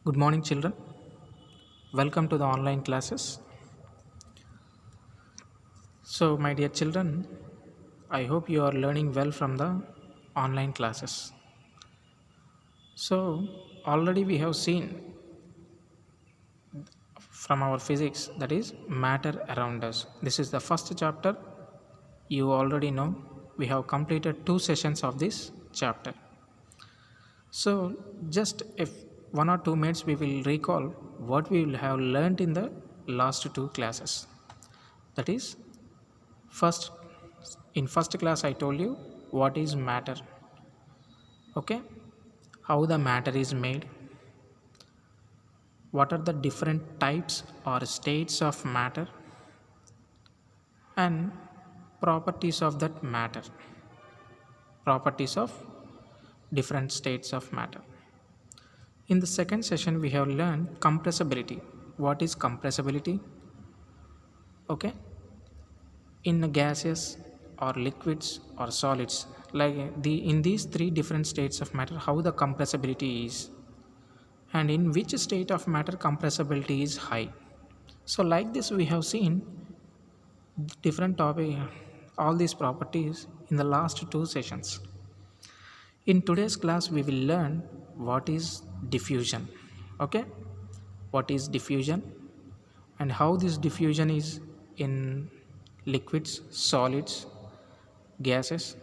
Good morning, children. Welcome to the online classes. So, my dear children, I hope you are learning well from the online classes. So, already we have seen from our physics that is matter around us. This is the first chapter. You already know we have completed two sessions of this chapter. So, just if 1 or 2 minutes we will recall what we will have learned in the last two classes. That is, first in first class I told you what is matter, okay, how the matter is made, what are the different types or states of matter, and properties of that matter, properties of different states of matter. In the second session we have learned compressibility. What is compressibility? Okay, in gases or liquids or solids, like the in these three different states of matter, how the compressibility is, and in which state of matter compressibility is high. So like this we have seen different topic, all these properties in the last two sessions. In today's class we will learn what is diffusion. Okay, what is diffusion and how this diffusion is in liquids, solids, gases,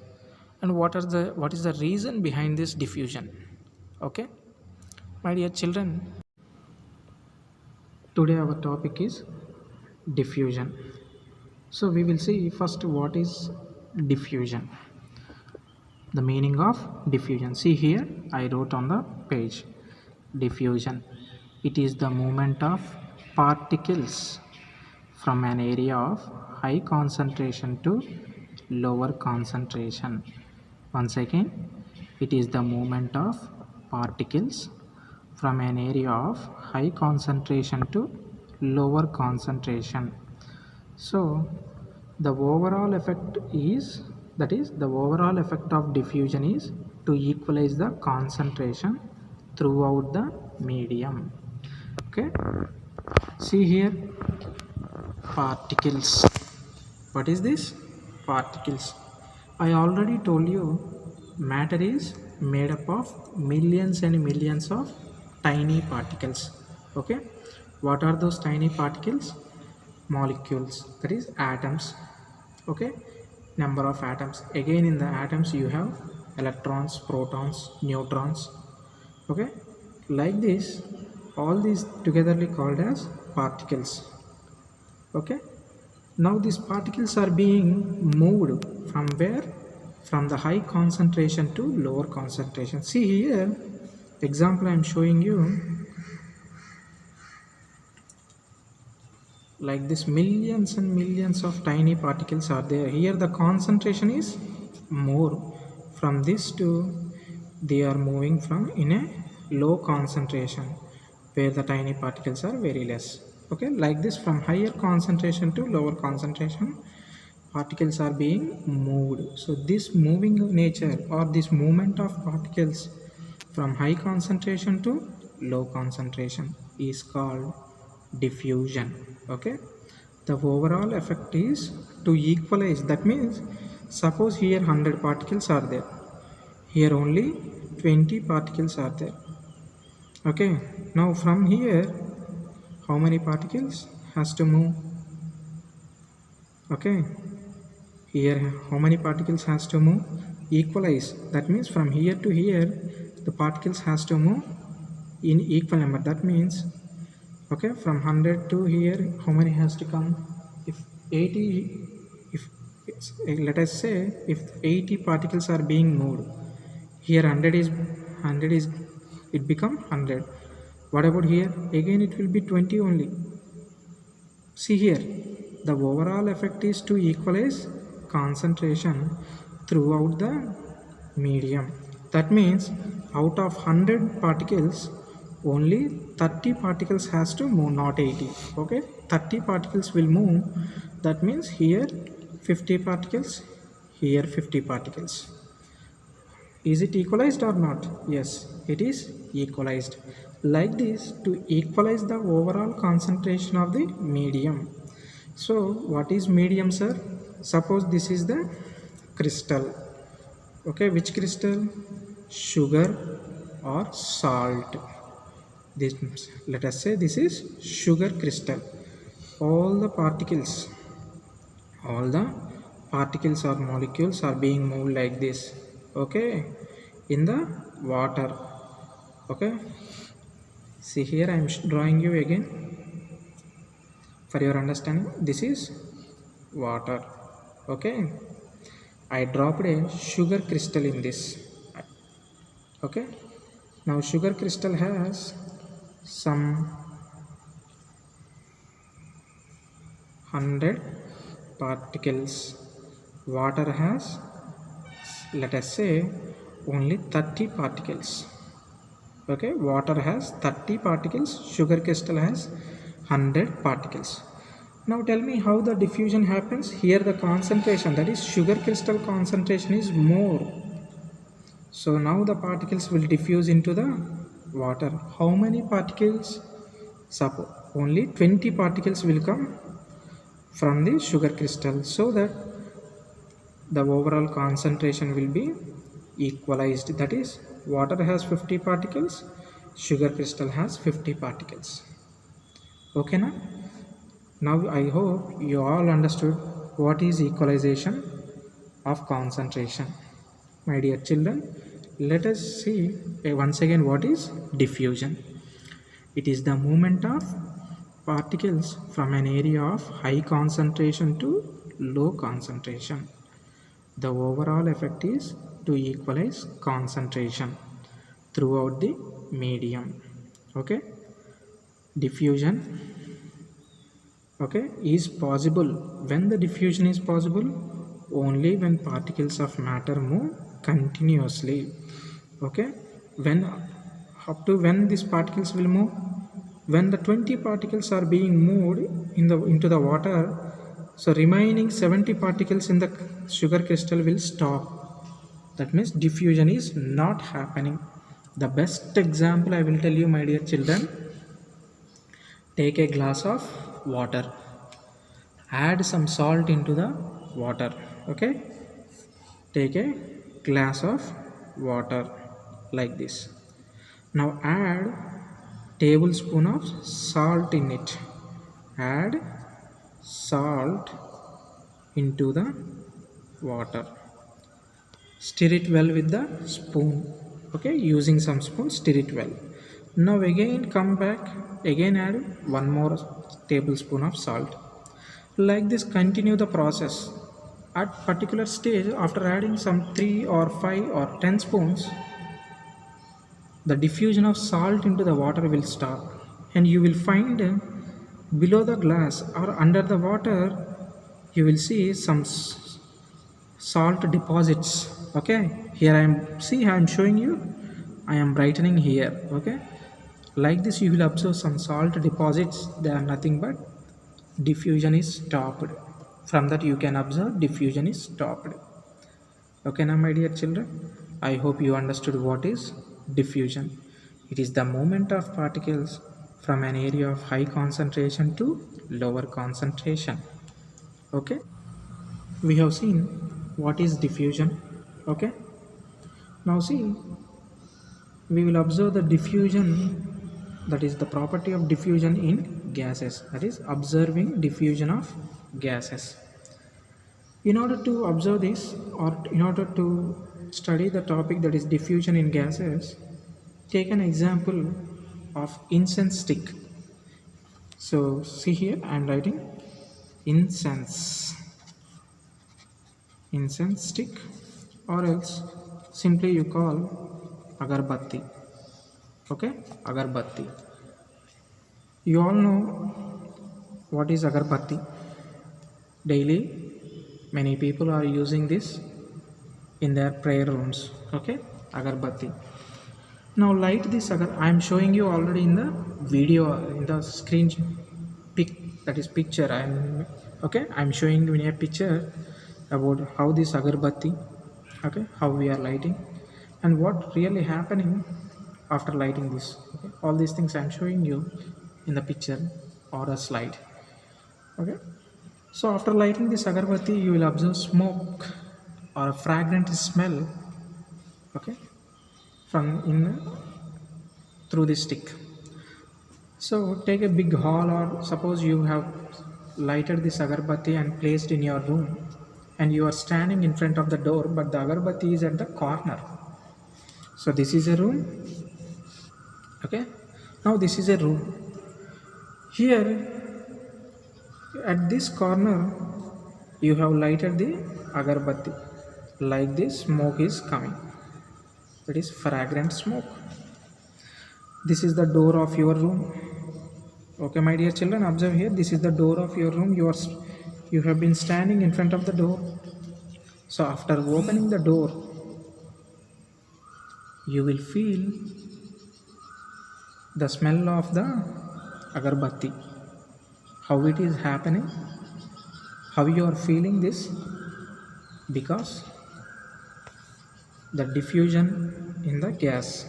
and what is the reason behind this diffusion. Okay, my dear children, today our topic is diffusion. So we will see first what is diffusion. The meaning of diffusion. See here, I wrote on the page. Diffusion. It is the movement of particles from an area of high concentration to lower concentration. Once again, it is the movement of particles from an area of high concentration to lower concentration. So the overall effect is, that is, the overall effect of diffusion is to equalize the concentration throughout the medium. Okay, see here, particles. What is this? Particles. I already told you matter is made up of millions and millions of tiny particles. Okay, what are those tiny particles? Molecules, that is atoms. Okay, number of atoms. Again in the atoms you have electrons, protons, neutrons. Okay, like this, all these togetherly called as particles. Okay, now these particles are being moved from where? From the high concentration to lower concentration. See here, example I am showing you, like this, millions and millions of tiny particles are there. Here the concentration is more. From this to, they are moving from in a low concentration where the tiny particles are very less. Okay, like this, from higher concentration to lower concentration particles are being moved. So this moving nature or this movement of particles from high concentration to low concentration is called diffusion. Okay, the overall effect is to equalize. That means suppose here 100 particles are there, here only 20 particles are there. Okay, now from here how many particles has to move? Okay, here how many particles has to move? Equalize. That means from here to here the particles has to move in equal number. That means, okay, from 100 to here how many has to come? If 80, if let us say if 80 particles are being moved, here 100 is it become 100. What about here? Again it will be 20 only. See here, the overall effect is to equalize concentration throughout the medium. That means out of 100 particles only 30 particles has to move, not 80. Okay, 30 particles will move. That means here 50 particles, here 50 particles. Is it equalized or not? Yes, it is equalized. like this to equalize the overall concentration of the medium. So what is medium, sir? Suppose this is the crystal. Okay, which crystal? Sugar or salt. This, let us say this is sugar crystal. all the particles all the particles or molecules are being moved like this, okay, in the water. Okay, see here I am drawing you again for your understanding. This is water. Okay, I dropped a sugar crystal in this. Okay, now sugar crystal has some 100 particles. Water has, let us say, only 30 particles. Okay, water has 30 particles, sugar crystal has 100 particles. Now tell me how the diffusion happens. Here the concentration, that is sugar crystal concentration, is more. So now the particles will diffuse into the water. How many particles? Suppose only 20 particles will come from the sugar crystal, so that the overall concentration will be equalized. That is, water has 50 particles, sugar crystal has 50 particles. Okay, now I hope you all understood what is equalization of concentration. My dear children, let us see once again what is diffusion. It is the movement of particles from an area of high concentration to low concentration. The overall effect is to equalize concentration throughout the medium. Okay, diffusion, okay, is possible. When the diffusion is possible? Only when particles of matter move continuously. Okay, when, up to when these particles will move? When the 20 particles are being moved into the water, so remaining 70 particles in the sugar crystal will stop. That means diffusion is not happening. The best example I will tell you, my dear children. Take a glass of water, add some salt into the water. Okay, take a glass of water like this. Now add tablespoon of salt in it. Add salt into the water. Stir it well with the spoon. Okay, using some spoon, stir it well. Now again come back, again add one more tablespoon of salt. Like this, continue the process. At particular stage, after adding some 3 or 5 or 10 spoons, the diffusion of salt into the water will stop, and you will find below the glass or under the water, you will see some salt deposits. Okay, here I am showing you, I am brightening here. Okay, like this you will observe some salt deposits. They are nothing but diffusion is stopped. From that you can observe diffusion is stopped. Okay, now my dear children, I hope you understood what is diffusion. It is the movement of particles from an area of high concentration to lower concentration. Okay, we have seen what is diffusion. Okay, now see, we will observe the diffusion, that is the property of diffusion in gases, that is observing diffusion of gases. In order to observe this, or in order to study the topic that is diffusion in gases, take an example of incense stick. So see here I am writing incense stick, or else simply you call agarbatti. Okay, agarbatti. You all know what is agarbatti. Daily many people are using this in their prayer rooms. Okay, agarbatti. Now light this I am showing you already in the video, in the screen that is picture. I am showing you in a picture about how this agarbatti, okay, how we are lighting and what really happening after lighting this. Okay, all these things I'm showing you in the picture or a slide. Okay, so after lighting this agarbatti, you will observe smoke or a fragrant smell. Okay, from in through this stick. So take a big hall, or suppose you have lighted this agarbatti and placed in your room, and you are standing in front of the door, but the agarbatti is at the corner. So this is a room. Okay, now this is a room. Here at this corner, you have lighted the agarbatti. Like this, smoke is coming. It is fragrant smoke. This is the door of your room. Okay, my dear children, observe here. This is the door of your room. You have been standing in front of the door. So after opening the door, you will feel the smell of the agarbatti. How it is happening? How you are feeling this? Because the diffusion in the gas.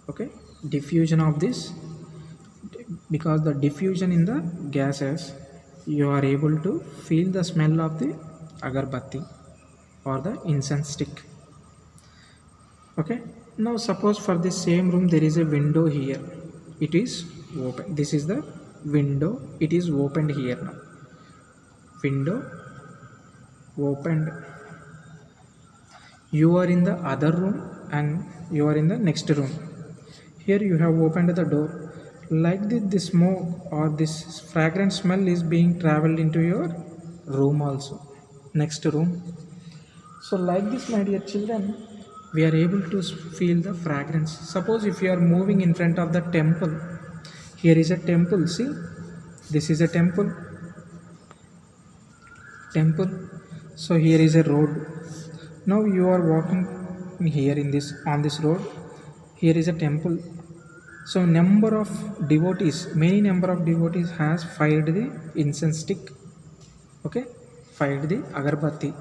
Okay, diffusion of this. Because the diffusion in the gases, you are able to feel the smell of the agarbatti or the incense stick. Okay, now suppose for this same room there is a window here. It is open. This is the window. It is opened here now. Window opened. You are in the other room and you are in the next room. Here you have opened the door. Like this smoke or this fragrant smell is being traveled into your room also, next room. So like this, my dear children, we are able to feel the fragrance. Suppose if you are moving in front of the temple, here is a temple. See, this is a temple. So here is a road. Now you are walking here on this road. Here is a temple. So many number of devotees has fired the incense stick. Okay, fired the agarbatti.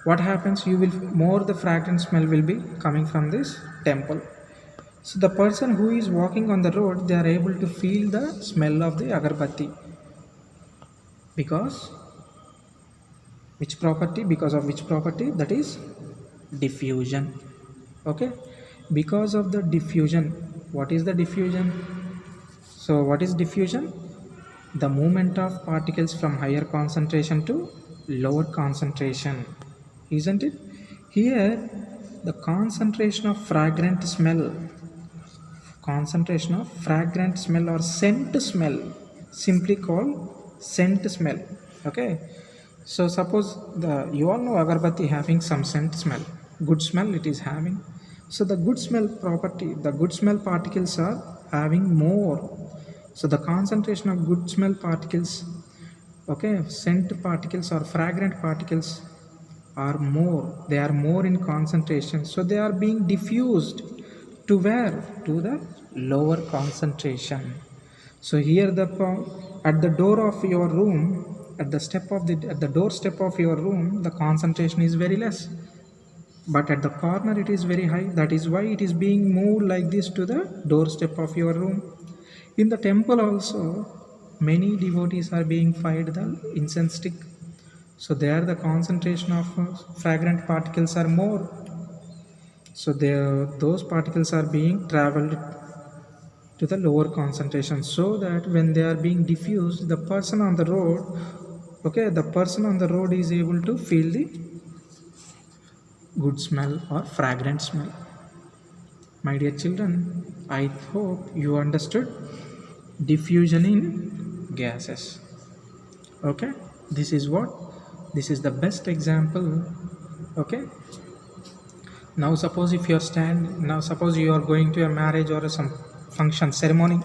What happens? The fragrant smell will be coming from this temple. So the person who is walking on the road, they are able to feel the smell of the agarbatti. Because which property? Because of which property? That is diffusion. Okay, because of the diffusion. What is the diffusion? So what is diffusion? The movement of particles from higher concentration to lower concentration, isn't it? Here the concentration of fragrant smell or scent smell, simply called scent smell. Okay, so suppose you all know agarbatti having some scent smell, good smell it is having. So the good smell particles are having more. So the concentration of good smell particles, okay, scent particles or fragrant particles are more. They are more in concentration. So they are being diffused to where? To the lower concentration. So here at the door of your room, at the doorstep of your room, the concentration is very less. But at the corner it is very high. That is why it is being moved like this to the doorstep of your room. In the temple also, many devotees are being fired the incense stick. So there the concentration of fragrant particles are more. So those particles are being traveled to the lower concentration, so that when they are being diffused, the person on the road is able to feel the good smell or fragrant smell. My dear children, I hope you understood diffusion in gases. Okay, this is the best example. Okay, now suppose you are going to a marriage or some function ceremony.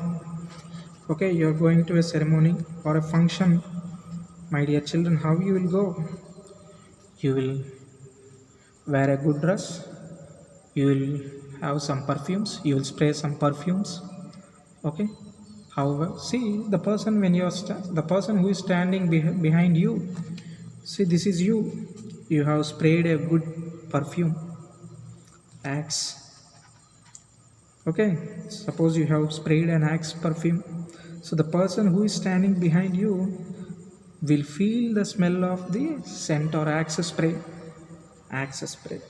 Okay, you are going to a ceremony or a function. My dear children, how you will go? You will wear a good dress, you will have some perfumes, you will spray some perfumes. Okay, however, see the person the person who is standing behind you, see, this is you have sprayed a good perfume, Axe. Okay, suppose you have sprayed an Axe perfume, so the person who is standing behind you will feel the smell of the scent or Axe spray. Axe spray.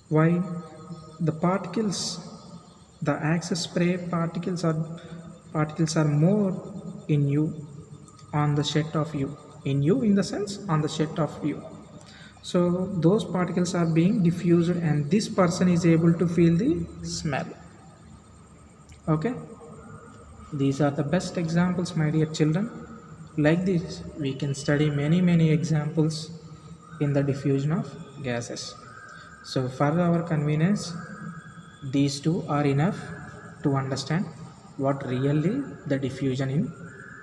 Why? The particles, the Axe spray particles are more in you, on the shed of you. In you, in the sense, on the shed of you. So those particles are being diffused, and this person is able to feel the smell. Okay, these are the best examples, my dear children. Like this, we can study many examples in the diffusion of gases. So, for our convenience, these two are enough to understand what really the diffusion in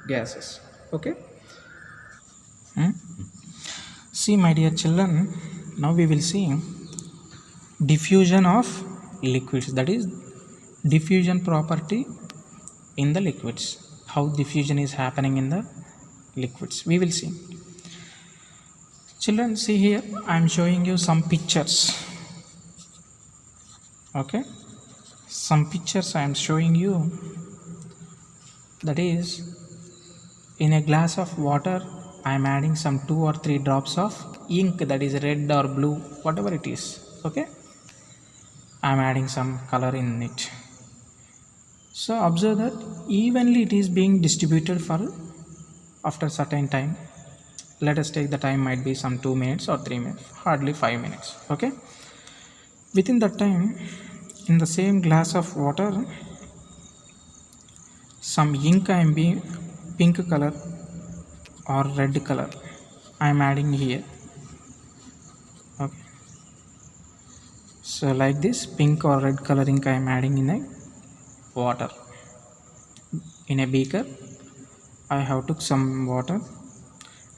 gases. Okay. See, my dear children, now we will see diffusion of liquids, that is diffusion property in the liquids. How diffusion is happening in the liquids, we will see. Children, see here, I am showing you some pictures. Okay, some pictures I am showing you. That is, in a glass of water, I am adding some 2 or 3 drops of ink, that is red or blue, whatever it is. Okay, I am adding some color in it. So observe that evenly it is being distributed for after certain time. Let us take the time might be some 2 minutes or 3 minutes, hardly 5 minutes. Okay, within that time, in the same glass of water, some ink I am being pink color or red color I am adding here. Okay, so like this pink or red color ink I am adding in a water. In a beaker, I have took some water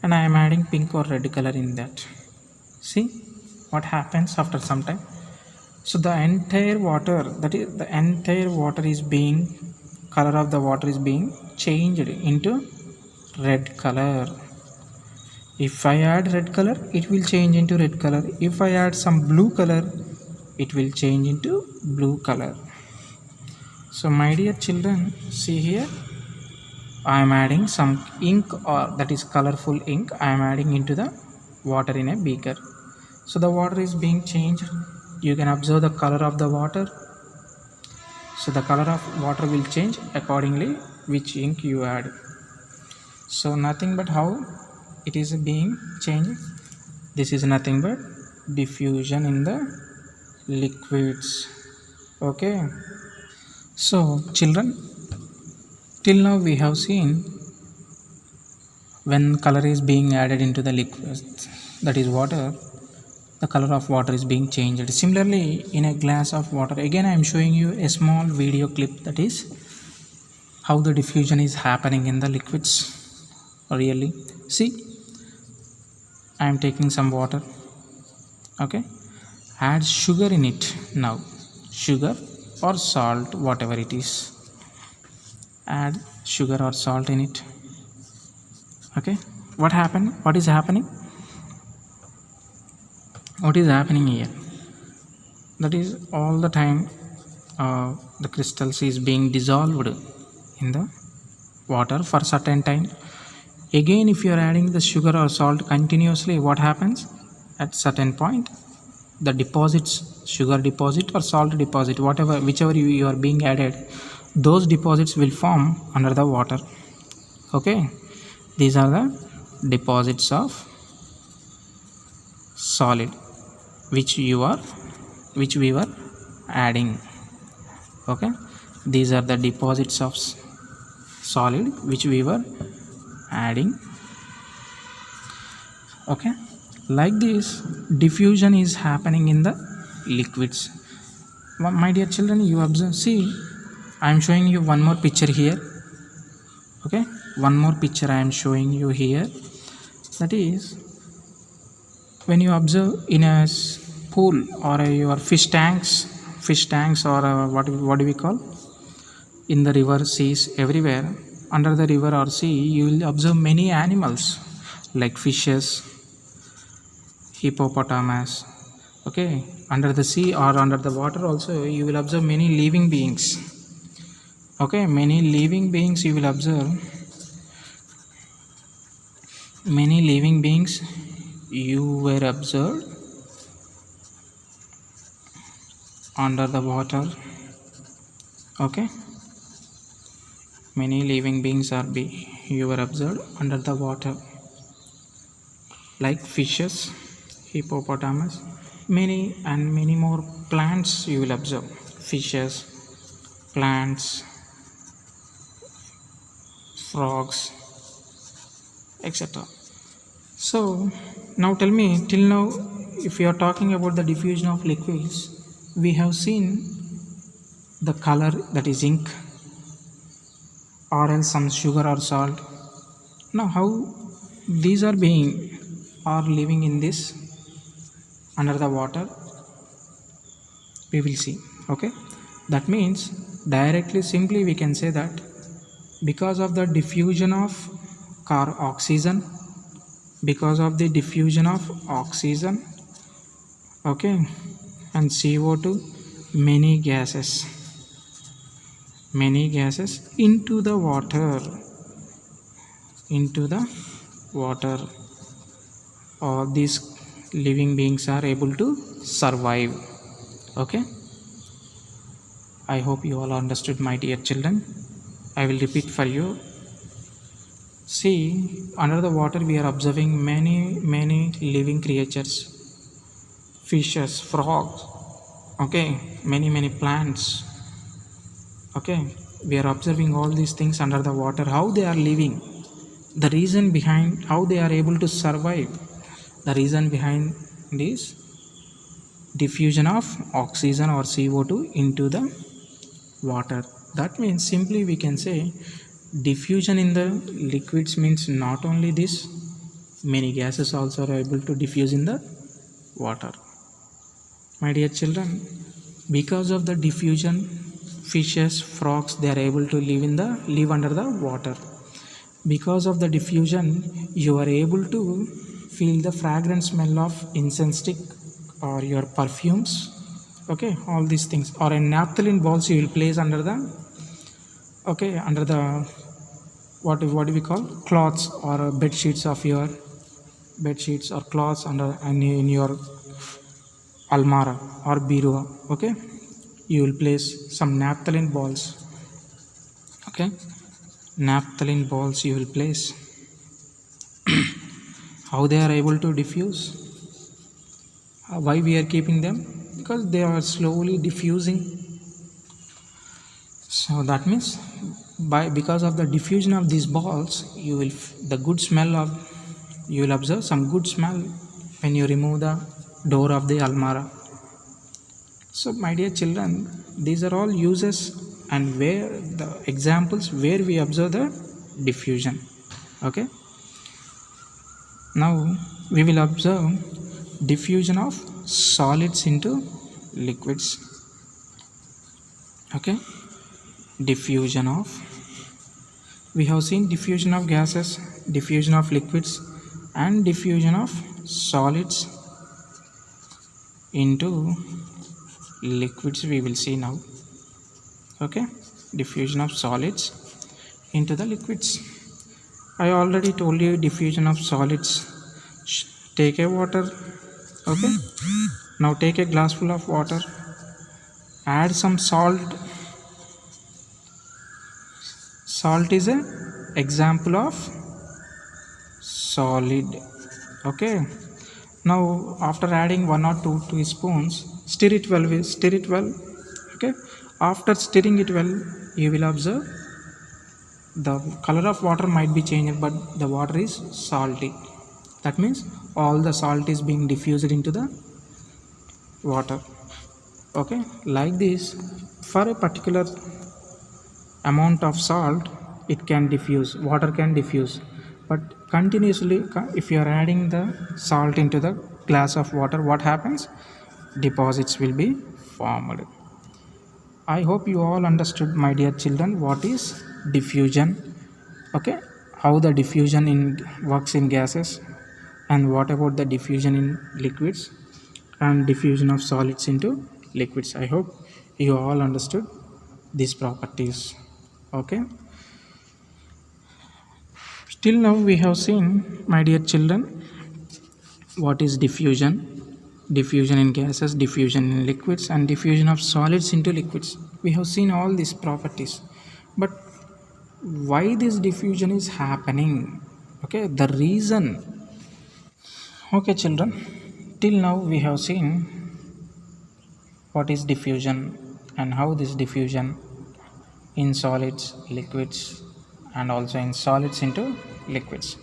and I am adding pink or red color in that. See what happens after some time. So the entire water, that is the entire water is being, color of the water is being changed into red color. If I add red color, it will change into red color. If I add some blue color, it will change into blue color. So my dear children, see here, I am adding some ink, or that is colorful ink, I am adding into the water in a beaker. So the water is being changed. You can observe the color of the water. So the color of water will change accordingly which ink you add. So nothing but how it is being changed. This is nothing but diffusion in the liquids. Okay. So children, till now we have seen when color is being added into the liquid, that is water, the color of water is being changed. Similarly, in a glass of water, again I am showing you a small video clip, that is how the diffusion is happening in the liquids. Really, see, I am taking some water. Okay, add sugar in it now, sugar or salt, whatever it is, add sugar or salt in it. Okay, what happened? What is happening? What is happening here? That is all the time the crystals is being dissolved in the water for certain time. Again, if you are adding the sugar or salt continuously, what happens? At certain point, the deposits, sugar deposit or salt deposit, whatever, whichever you are being added, those deposits will form under the water. Okay, these are the deposits of solid which we were adding. Okay, these are the deposits of solid which we were adding. Okay, like this diffusion is happening in the liquids. My dear children, you observe, see, I am showing you one more picture here. Okay, one more picture I am showing you here. That is, when you observe in a pool or your fish tanks or what do we call, in the river, seas, everywhere, under the river or sea, you will observe many animals like fishes, hippopotamus, Okay, under the sea or under the water also you will observe many living beings. Okay, many living beings you will observe. Many living beings you were observed under the water. Okay, many living beings you were observed under the water, like fishes, hippopotamus, many and many more plants you will observe. Fishes, plants, frogs, etc. So now tell me, till now, if you are talking about the diffusion of liquids, we have seen the color, that is ink, or else some sugar or salt. Now how these are living in this under the water, we will see. Okay, that means directly simply we can say that because of the diffusion of oxygen, because of the diffusion of oxygen, okay, and CO2, many gases into the water, all these living beings are able to survive. Okay, I hope you all understood, my dear children. I will repeat for you. See, under the water we are observing many living creatures, fishes, frogs, okay, many plants. Okay, we are observing all these things under the water, how they are living, the reason behind how they are able to survive. The reason behind this diffusion of oxygen or CO2 into the water. That means simply we can say diffusion in the liquids means not only this, many gases also are able to diffuse in the water. My dear children, because of the diffusion, fishes, frogs, they are able to live under the water. Because of the diffusion, you are able to feel the fragrant smell of incense stick or your perfumes. Okay, all these things, or a naphthalene balls you will place under the, okay, under the what do we call, cloths or bed sheets of your bed sheets or cloths under and in your almara or bureau. Okay, you will place some naphthalene balls. Okay, naphthalene balls you will place. How they are able to diffuse? Why we are keeping them? Because they are slowly diffusing. So that means because of the diffusion of these balls, you will the good smell of, you will observe some good smell when you remove the door of the almara. So my dear children, these are all uses and where the examples where we observe the diffusion. Okay, now we will observe diffusion of solids into liquids. Okay, diffusion of, we have seen diffusion of gases, diffusion of liquids, and diffusion of solids into liquids. We will see now. Okay, diffusion of solids into the liquids. I already told you diffusion of solids. Take a water. Okay, now take a glass full of water, add some salt. Salt is an example of solid. Okay, now after adding 1 or 2 teaspoons, stir it well. Okay, after stirring it well, you will observe the color of water might be changed, but the water is salty. That means all the salt is being diffused into the water. Okay, like this, for a particular amount of salt, it can diffuse, water can diffuse, but continuously if you are adding the salt into the glass of water, what happens? Deposits will be formed. I hope you all understood, my dear children, what is diffusion. Okay, how the diffusion in works in gases, and what about the diffusion in liquids. and diffusion of solids into liquids. I hope you all understood these properties. Okay, till now we have seen, my dear children, what is diffusion, diffusion in gases, diffusion in liquids, and diffusion of solids into liquids. We have seen all these properties, but why this diffusion is happening? Okay, the reason. Okay children, till now we have seen what is diffusion and how this diffusion in solids, liquids, and also in solids into liquids.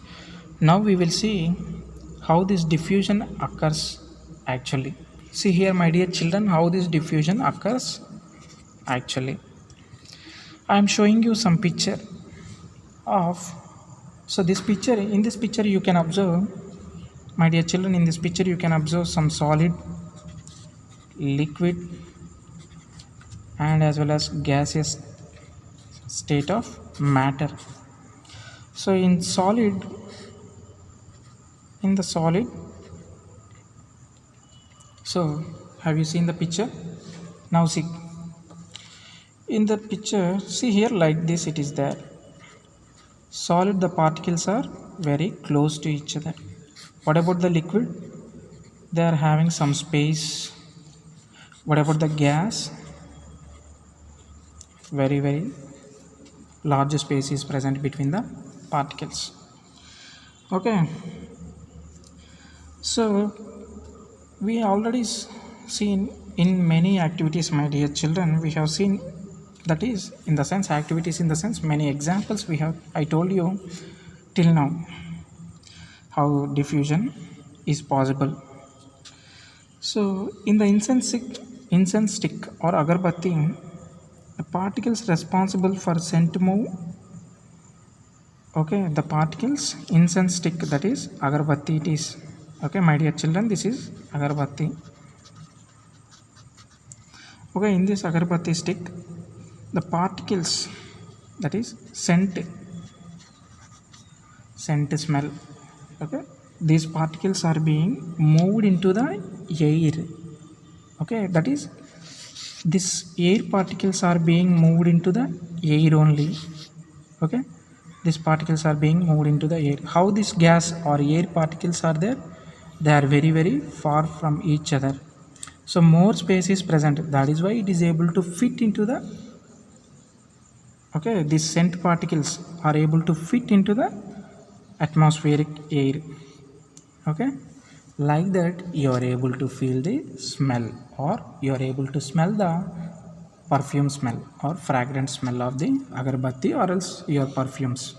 Now we will see how this diffusion occurs actually. See here, my dear children, how this diffusion occurs actually. I am showing you some picture of, so this picture, in this picture you can observe, my dear children, in this picture you can observe some solid, liquid, and as well as gaseous state of matter. So in solid, in the solid, so have you seen the picture? Now see, in the picture, see here, like this it is there. Solid, the particles are very close to each other. What about the liquid? They are having some space. What about the gas? Very large space is present between the particles. Okay, so we already seen in many activities, my dear children, we have seen, that is, in the sense, activities in the sense, many examples we have, I told you till now how diffusion is possible. So in the incense stick or agarbatti, the particles responsible for scent move. Okay, the particles, incense stick, that is agarbatti it is. Okay, my dear children, this is agarbatti. Okay, in this agarbatti stick, the particles, that is scent smell. Okay, these particles are being moved into the air. Okay, that is, this air particles are being moved into the air only. Okay, these particles are being moved into the air. How this gas or air particles are there? They are very far from each other, so more space is present. That is why it is able to fit into the, okay, these scent particles are able to fit into the atmospheric air. Okay, like that you are able to feel the smell, or you are able to smell the perfume smell or fragrance smell of the agarbatti or else your perfumes.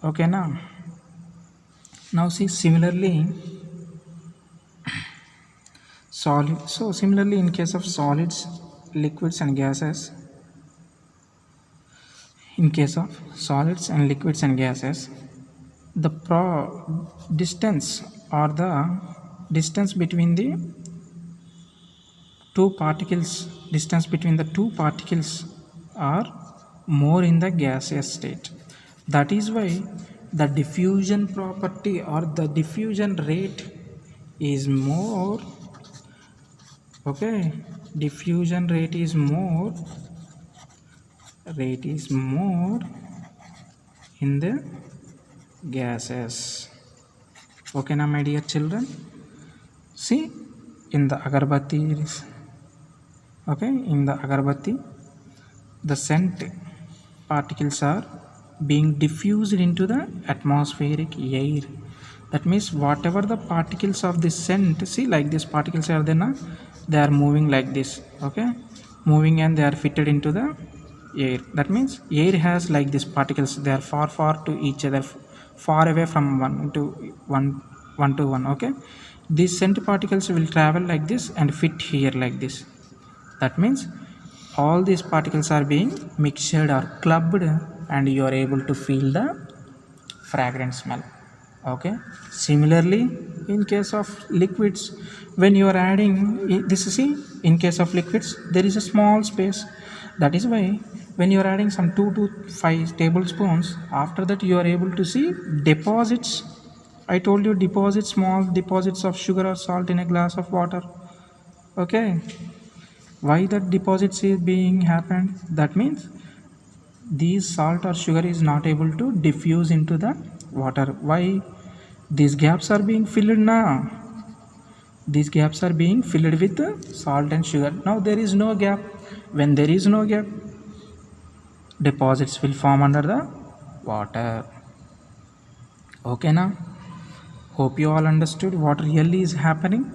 Okay, now see, similarly solid, so similarly in case of solids, liquids and gases, in case of solids and liquids and gases, the distance or the distance between the two particles, distance between the two particles are more in the gaseous state. That is why the diffusion property or the diffusion rate is more. Okay, diffusion rate is more in the gases. Okay now, my dear children, see, in the agarbatti, okay, in the agarbatti, the scent particles are being diffused into the atmospheric air. That means whatever the particles of the scent, see, like these particles are there now, they are moving like this. Okay, moving, and they are fitted into the air. That means air has like these particles, they are far to each other, far away from one to one. Okay, these scent particles will travel like this and fit here like this. That means all these particles are being mixed or clubbed, and you are able to feel the fragrance smell. Okay, similarly in case of liquids, when you are adding this, see, in case of liquids there is a small space. That is why when you are adding some 2 to 5 tablespoons, after that you are able to see deposits. I told you, deposits, small deposits of sugar or salt in a glass of water. Okay, why that deposits is being happened? That means these salt or sugar is not able to diffuse into the water. Why these gaps are being filled now? These gaps are being filled with salt and sugar. Now there is no gap. When there is no gap, deposits will form under the water. Okay, now hope you all understood what really is happening,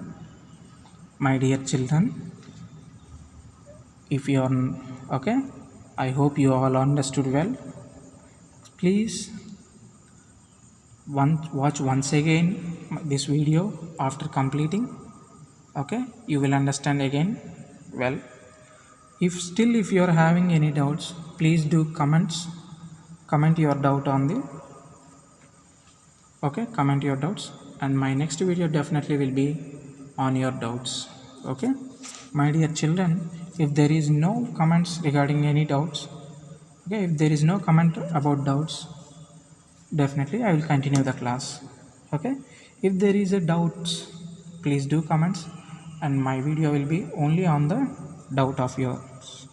my dear children. If you are okay, I hope you all understood well. Please watch once again this video after completing. Okay, you will understand again well. If you are having any doubts, please do comment your doubt on the comment your doubts, and my next video definitely will be on your doubts. Okay, my dear children, if there is no comments regarding any doubts, okay, if there is no comment about doubts, definitely I will continue the class. Okay, if there is a doubts, please do comments, and my video will be only on the doubt of yours.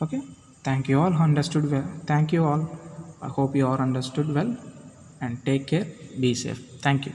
Okay, thank you all understood well. Thank you all. I hope you all understood well, and take care, be safe. Thank you.